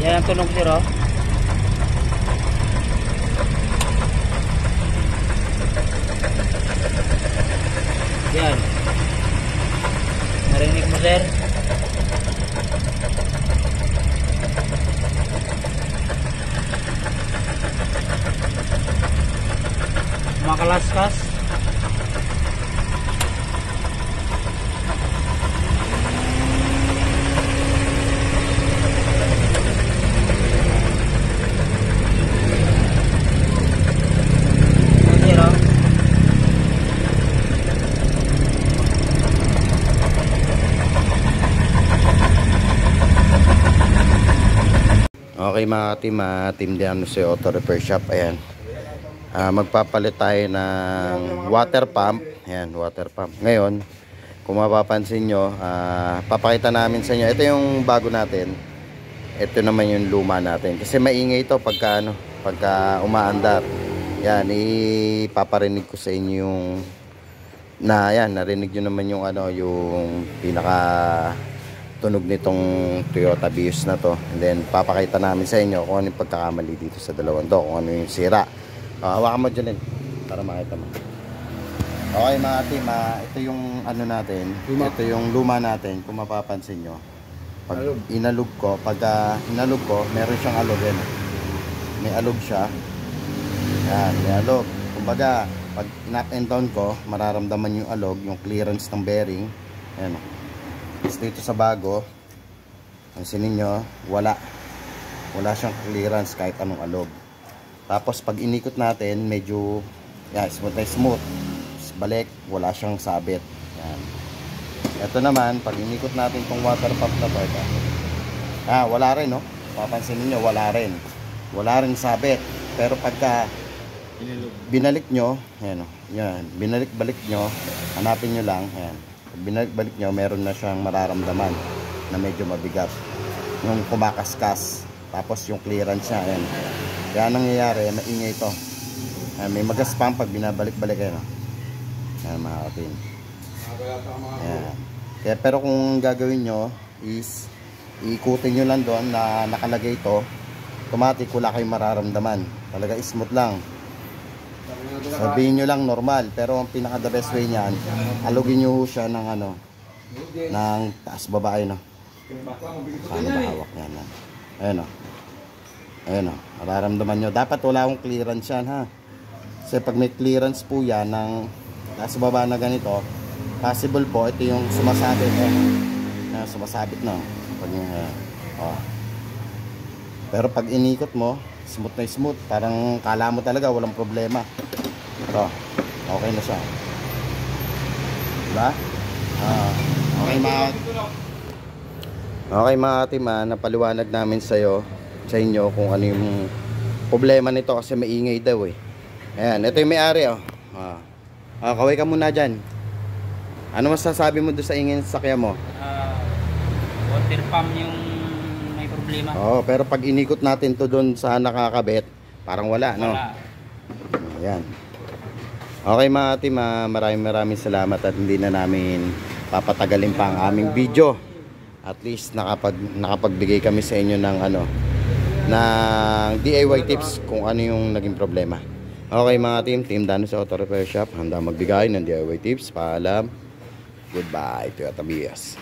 Yan ang tunog sir oh. Yan. Narinig mo sir? Makalaskas. Okay mga team Diano si Auto Repair Shop. Ayan, magpapalit tayo ng water pump. Ayan, water pump. Ngayon, kung mapapansin nyo, papakita namin sa inyo. Ito yung bago natin. Ito naman yung luma natin. Kasi maingay ito pagka umaandar. Yan, ipaparinig ko sa inyo yung yan, narinig nyo naman yung yung pinaka tunog nitong Toyota Vios na to. And then papakita namin sa inyo kung ano yung pagkakamali dito sa dalawang to, kung ano yung sira. Hawakan mo dyan para makita mo. Okay mga team, ito yung natin, ito yung luma natin. Kung mapapansin nyo, pag inalog ko, meron siyang alog yan. May alog siya. Yan, may alog. Kumbaga, pag in-up and down ko, mararamdaman yung alog, yung clearance ng bearing. Ayan. Tapos dito sa bago, pansinin nyo, wala siyang clearance kahit anong alog. Tapos pag inikot natin, medyo smooth na smooth. Balik, wala siyang sabit. Yan. Ito naman, pag inikot natin itong water pump na to, wala rin, no? Papansinin nyo, wala rin sabit. Pero pagka binalik nyo, yan, binalik-balik nyo, hanapin nyo lang, yan. Binalik nyo, meron na siyang mararamdaman na medyo mabigat, yung kumakaskas. Tapos yung clearance niya, ayan. Kaya nangyayari, maingay ito. Ayan, may magaspam pag binabalik-balik. Ayan, mga kapin. Ayan. Kaya, pero kung gagawin nyo is iikutin nyo lang doon na nakalagay ito, automatic wala kayong mararamdaman. Talaga smooth lang. Sabihin nyo lang normal, pero ang pinaka the best way niyan, alugin nyo siya ng ng taas babae, no? Paano ba hawak yan? Ayun o, mararamdaman nyo. Dapat wala akong clearance yan, ha? Kasi pag may clearance po yan ng taas baba na ganito, possible po ito yung sumasabit, sumasabit na. Pero pag inikot mo, smooth na smooth, parang kala mo talaga walang problema. Ito, okay na siya, diba? Okay mga team, napaliwanag namin sa inyo kung ano yung problema nito kasi maingay daw Ayan, ito yung may-ari kaway ka muna dyan. Ano masasabi mo doon sa ingay sa sakya mo? Water pump yung may problema. Pero pag inikot natin to doon sa nakakabit, parang wala, no? Ayan. Okay mga team, maraming salamat at hindi na namin papatagalin pa ang aming video. At least nakapagbigay kami sa inyo ng ng DIY tips kung ano yung naging problema. Okay mga team Dano sa Auto Repair Shop, handa magbigay ng DIY tips. Paalam. Goodbye, Toyota Vios.